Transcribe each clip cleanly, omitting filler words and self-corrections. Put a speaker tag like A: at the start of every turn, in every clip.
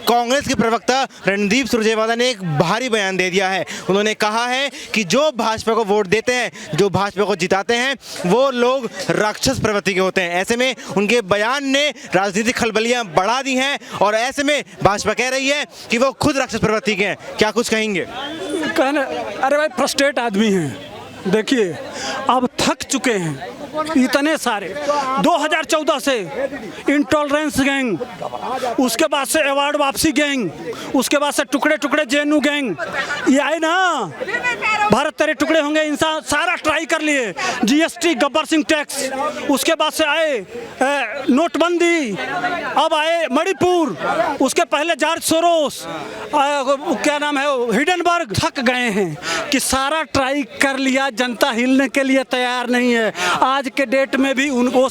A: कांग्रेस के प्रवक्ता रणदीप सुरजेवाला ने एक भारी बयान दे दिया है। उन्होंने कहा है कि जो भाजपा को वोट देते हैं, जो भाजपा को जिताते हैं, वो लोग राक्षस प्रवृत्ति के होते हैं। ऐसे में उनके बयान ने राजनीतिक खलबलियां बढ़ा दी हैं और ऐसे में भाजपा कह रही है कि वो खुद राक्षस प्रवृत्ति के हैं। क्या कुछ कहेंगे?
B: कहने अरे भाई फ्रस्ट्रेट आदमी हैं, देखिए अब थक चुके हैं इतने सारे। 2014 से इंटॉलरेंस गैंग, उसके बाद से अवार्ड वापसी गैंग, उसके बाद से टुकड़े टुकड़े जेएनयू गैंग, ये आए ना भारत तेरे टुकड़े होंगे इंसान, सारा ट्राई कर लिए। जीएसटी, गब्बर सिंह टैक्स, उसके बाद से आए नोटबंदी, अब आए मणिपुर, उसके पहले जॉर्ज सोरोस, क्या नाम है हिडनबर्ग। थक गए हैं कि सारा ट्राई कर लिया, जनता हिलने के लिए तैयार नहीं है। आज के डेट में भी उनको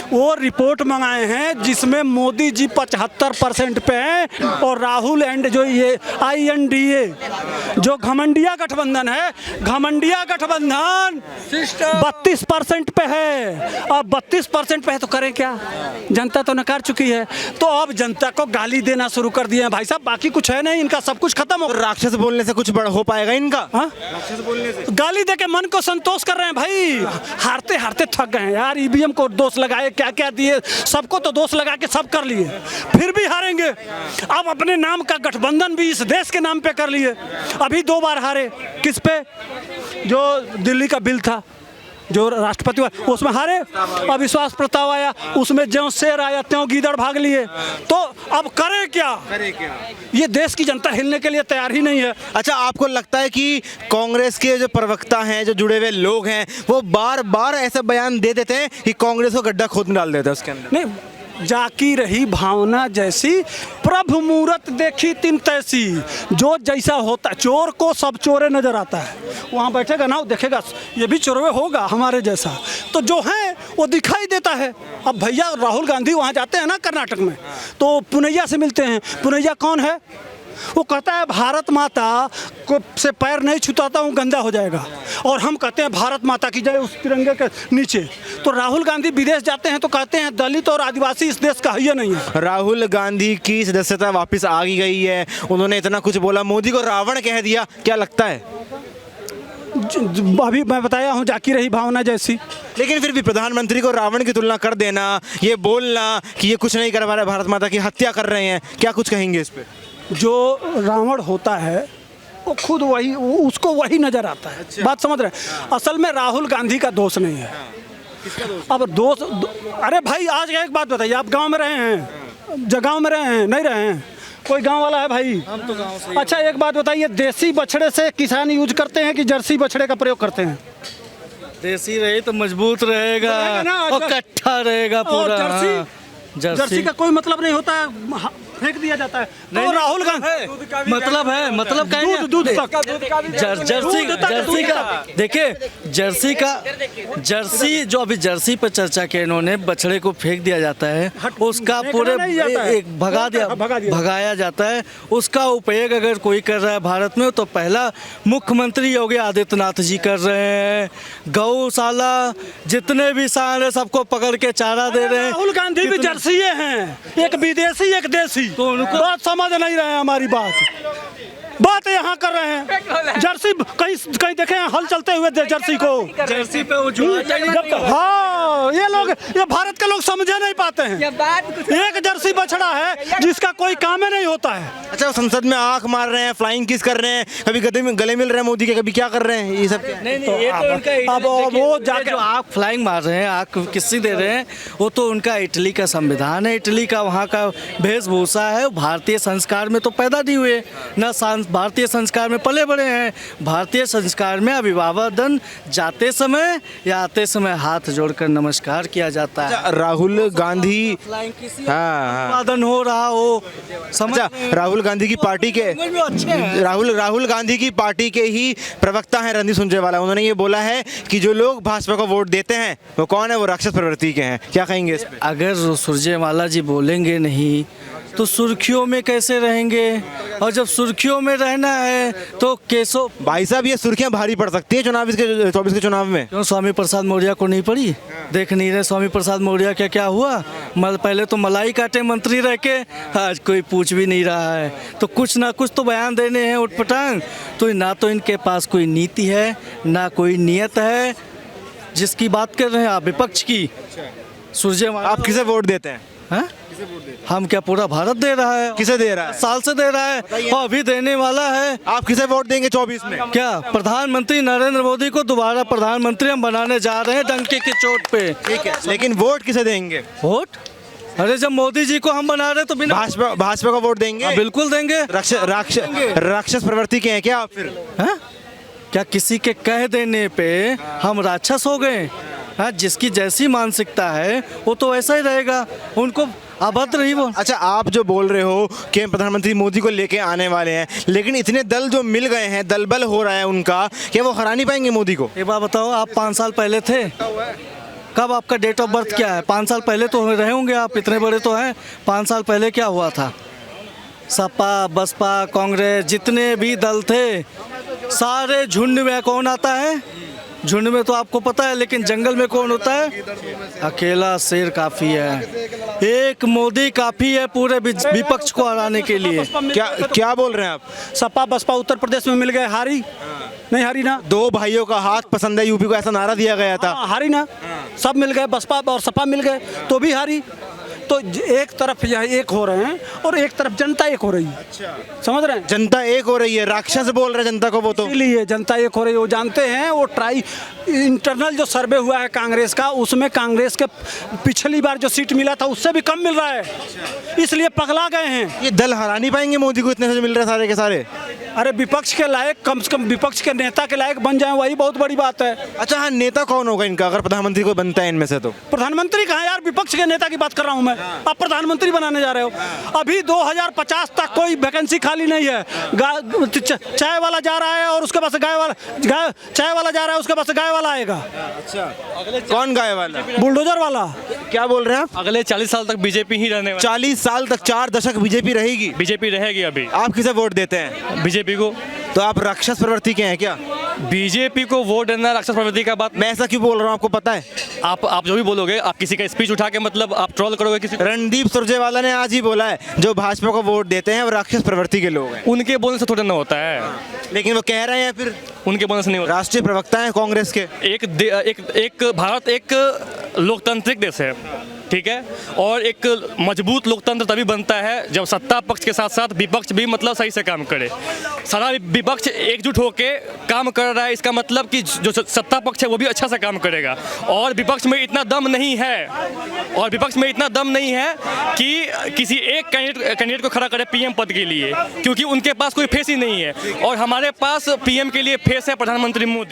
B: वो रिपोर्ट मंगाए हैं जिसमें मोदी जी 75% पे हैं और राहुल एंड जो ये INDA जो घमंडिया गठबंधन है, घमंडिया गठबंधन 32% पे है। अब 32% पे है तो करें क्या? जनता तो नकार चुकी है, तो अब जनता को गाली देना शुरू कर दिए हैं भाई साहब। बाकी कुछ है नहीं, इनका सब कुछ खत्म हो।
A: राक्षस बोलने से कुछ बड़ा हो पाएगा इनका?
B: राक्षस बोलने से गाली देके मन को संतोष कर रहे हैं भाई। हारते हारते थक गए हैं यार। EVM को दोष लगाए, क्या क्या दिए, सबको तो दोष लगा के सब कर लिए, फिर भी हारेंगे। अब अपने नाम का गठबंधन भी इस देश के नाम पे कर लिए। अभी 2 बार हारे, किस पे? जो दिल्ली का बिल था, जो राष्ट्रपति उसमें हारे। अविश्वास प्रस्ताव आया, उसमें ज्यों शेर आया त्यों गीदड़ भाग लिए। तो अब करें क्या? ये देश की जनता हिलने के लिए तैयार ही नहीं है।
A: अच्छा, आपको लगता है कि कांग्रेस के जो प्रवक्ता हैं, जो जुड़े हुए लोग हैं, वो बार बार ऐसा बयान दे देते हैं कि कांग्रेस को गड्ढा खोद डाल देते हैं उसके अंदर?
B: नहीं, जाकी रही भावना जैसी, प्रभु मूरत देखी तिन तैसी। जो जैसा होता, चोर को सब चोरे नजर आता है। वहाँ बैठेगा ना, वो देखेगा ये भी चोरवे होगा हमारे जैसा, तो जो है वो दिखाई देता है। अब भैया राहुल गांधी वहाँ जाते हैं ना कर्नाटक में, तो पुनैया से मिलते हैं। पुनैया कौन है? वो कहता है भारत माता को से पैर नहीं छुताता हूँ, गंदा हो जाएगा। और हम कहते हैं भारत माता की जय उस तिरंगे के नीचे। तो राहुल गांधी विदेश जाते हैं तो कहते हैं दलित और आदिवासी इस देश का ही नहीं है।
A: राहुल गांधी की सदस्यता वापस आ गई है, उन्होंने इतना कुछ बोला, मोदी को रावण कह दिया, क्या लगता है?
B: अभी मैं बताया हूँ, जाकी रही भावना जैसी।
A: लेकिन फिर भी प्रधानमंत्री को रावण की तुलना कर देना, ये बोलना कि ये कुछ नहीं करवा रहे, भारत माता की हत्या कर रहे हैं, क्या कुछ कहेंगे इस पे?
B: जो रावण होता है वो खुद वही, उसको वही नजर आता है। अच्छा। बात समझ रहे हैं? असल में राहुल गांधी का दोष नहीं है। किसका दोष? अब दोष अरे भाई आज एक बात बताइए, आप गांव में रहे हैं, गांव में रहे हैं, नहीं रहे हैं? कोई गांव वाला है भाई? हम तो गांव से। अच्छा एक बात बताइए, देसी बछड़े से किसान यूज करते हैं कि जर्सी बछड़े का प्रयोग करते हैं?
C: देसी रहे तो मजबूत रहेगा और कट्ठा रहेगा पूरा।
B: जर्सी का कोई मतलब नहीं होता है, फेंक दिया जाता है। तो राहुल गांधी
C: मतलब क्या है?
B: दूध
C: जर्सी का देखिए, जर्सी जो अभी जर्सी पर चर्चा की इन्होंने, बछड़े को फेंक दिया जाता है, उसका पूरे एक भगाया जाता है। उसका उपयोग अगर कोई कर रहा है भारत में तो पहला मुख्यमंत्री योगी आदित्यनाथ जी कर रहे हैं। गौशाला जितने भी सांड है सबको पकड़ के चारा दे रहे हैं।
B: राहुल गांधी भी जर्सी हैं, एक विदेशी एक देसी। तो उनको बात समझ नहीं रहे हैं, हमारी बात यहाँ कर रहे हैं। जर्सी कहीं देखे हैं हल चलते हुए जर्सी को?
C: जर्सी पे वो
B: हाँ, ये भारत के लोग समझे नहीं पाते हैं। एक जर्सी बछड़ा है जिसका कोई काम ही नहीं होता है।
A: अच्छा, संसद में आंख मार रहे हैं, फ्लाइंग किस कर रहे हैं, कभी गले मिल रहे हैं मोदी के, कभी क्या कर रहे हैं, ये सब
C: नहीं, ये तो उनका अब वो जाकर आंख फ्लाइंग मार रहे हैं, आंख किसी दे रहे हैं, वो तो उनका इटली का संविधान है, इटली का वहाँ का वेशभूषा है। भारतीय संस्कार में तो पैदा नहीं हुए, न भारतीय संस्कार में पले बड़े हैं। भारतीय संस्कार में अभिवादन जाते समय या आते समय हाथ जोड़कर नमस्कार किया जाता है।
A: राहुल गांधी
C: अभिवादन हो रहा हो, समझ?
A: राहुल गांधी की पार्टी के राहुल गांधी की पार्टी के ही प्रवक्ता हैं रणदीप सुरजेवाला। उन्होंने ये बोला है कि जो लोग भाजपा को वोट देते हैं वो कौन है? वो राक्षस प्रवृत्ति के हैं। क्या कहेंगे इस पे?
C: अगर सुरजेवाला जी बोलेंगे नहीं तो सुर्खियों में कैसे रहेंगे? और जब सुर्खियों में रहना है तो केसो
A: भाई साहब ये सुर्खियां भारी पड़ सकती हैं चुनाव इसके 24 के चुनाव में।
C: क्यों स्वामी प्रसाद मौर्य को नहीं पड़ी? देख नहीं रहे स्वामी प्रसाद मौर्य क्या क्या हुआ? पहले तो मलाई काटे मंत्री रह के, आज कोई पूछ भी नहीं रहा है। तो कुछ ना कुछ तो बयान देने हैं उठपटांग। तो ना तो इनके पास कोई नीति है, ना कोई नियत है। जिसकी बात कर रहे हैं आप, विपक्ष की, सुरजेवाला।
A: आप किसे वोट देते हैं?
C: हैं? हम क्या पूरा भारत दे रहा है?
A: किसे दे रहा है?
C: साल से दे रहा है और अभी देने वाला है।
A: आप किसे वोट देंगे 24 में?
C: क्या प्रधानमंत्री नरेंद्र मोदी को दोबारा प्रधानमंत्री हम बनाने जा रहे हैं डंके की चोट पे।
A: ठीक है, लेकिन वोट किसे देंगे?
C: वोट? अरे जब मोदी जी को हम बना रहे तो बिना
A: भाजपा को वोट देंगे?
C: हाँ, बिल्कुल देंगे।
A: राक्षस प्रवृत्ति के हैं क्या आप फिर?
C: हैं? क्या किसी के कह देने पे हम राक्षस हो गए? हाँ, जिसकी जैसी मानसिकता है वो तो ऐसा ही रहेगा। उनको अभद्र ही वो।
A: अच्छा, आप जो बोल रहे हो कि प्रधानमंत्री मोदी को लेके आने वाले हैं, लेकिन इतने दल जो मिल गए हैं, दल बल हो रहा है उनका, क्या वो हरा नहीं पाएंगे मोदी को?
C: ये बात बताओ, आप 5 साल पहले थे? कब आपका डेट ऑफ बर्थ क्या है? 5 साल पहले तो रहे होंगे आप, इतने बड़े तो हैं। 5 साल पहले क्या हुआ था? सपा, बसपा, कांग्रेस, जितने भी दल थे सारे झुंड में कौन आता है? झुंड में तो आपको पता है, लेकिन जंगल में कौन होता है? अकेला शेर काफी है। एक मोदी काफी है पूरे विपक्ष को हराने के लिए।
A: क्या बोल रहे हैं आप?
B: सपा बसपा उत्तर प्रदेश में मिल गए, हारी नहीं? हारी ना।
A: 2 भाइयों का हाथ पसंद है यूपी को, ऐसा नारा दिया गया था।
B: हारी ना। सब मिल गए, बसपा और सपा मिल गए तो भी हारी। तो एक तरफ यह एक हो रहे हैं और एक तरफ जनता एक हो रही है। अच्छा। समझ रहे हैं?
A: जनता एक हो रही है, राक्षस बोल रहे हैं जनता को वो तो।
B: इसलिए जनता एक हो रही है। वो जानते हैं, वो इंटरनल जो सर्वे हुआ है कांग्रेस का, उसमें कांग्रेस के पिछली बार जो सीट मिला था उससे भी कम मिल रहा है, इसलिए पगला गए हैं।
A: ये दल हरा नहीं पाएंगे मोदी को, इतने से मिल रहे हैं सारे के सारे।
B: अरे विपक्ष के लायक, कम से कम विपक्ष के नेता के लायक बन जाए, वही बहुत बड़ी बात है।
A: अच्छा हाँ, नेता कौन होगा इनका अगर प्रधानमंत्री को बनता है इनमें से? तो
B: प्रधानमंत्री कहाँ यार, विपक्ष के नेता की बात कर रहा हूँ मैं। आप प्रधानमंत्री बनाने जा रहे हो। अभी 2050 तक कोई वैकेंसी खाली नहीं है। चाय वाला जा रहा है और उसके पास चाय वाला जा रहा है, उसके पास गाय वाला आएगा।
A: अच्छा, कौन गाय वाला?
B: बुलडोजर वाला।
A: क्या बोल रहे हैं आप?
D: अगले 40 साल तक बीजेपी ही रहने वाली।
A: 40 साल तक, 4 दशक बीजेपी रहेगी?
D: बीजेपी रहेगी। अभी
A: आप किसे वोट देते हैं?
D: बीजेपी को।
A: तो आप राक्षस प्रवृत्ति के हैं क्या?
D: बीजेपी को वोट देना राक्षस प्रवृत्ति का बात।
A: मैं ऐसा क्यों बोल रहा हूँ आपको पता है?
D: आप जो भी बोलोगे, आप किसी का स्पीच उठा के मतलब आप ट्रोल करोगे किसी को।
A: रणदीप सुरजेवाला ने आज ही बोला है जो भाजपा को वोट देते हैं वो राक्षस प्रवृत्ति के लोग हैं।
D: उनके बोलने से थोड़ा ना होता है।
A: लेकिन वो कह रहे हैं, फिर
D: उनके बोलने से नहीं होता।
A: राष्ट्रीय प्रवक्ता है कांग्रेस के।
D: एक भारत एक लोकतांत्रिक देश है, ठीक है, और एक मजबूत लोकतंत्र तभी बनता है जब सत्ता पक्ष के साथ साथ विपक्ष भी मतलब सही से काम करे। सारा विपक्ष एकजुट होके काम कर रहा है, इसका मतलब कि जो सत्ता पक्ष है वो भी अच्छा से काम करेगा। और विपक्ष में इतना दम नहीं है कि किसी एक कैंडिडेट को खड़ा करे पीएम पद के लिए, क्योंकि उनके पास कोई फेस ही नहीं है। और हमारे पास पीएम के लिए फेस है प्रधानमंत्री मोदी।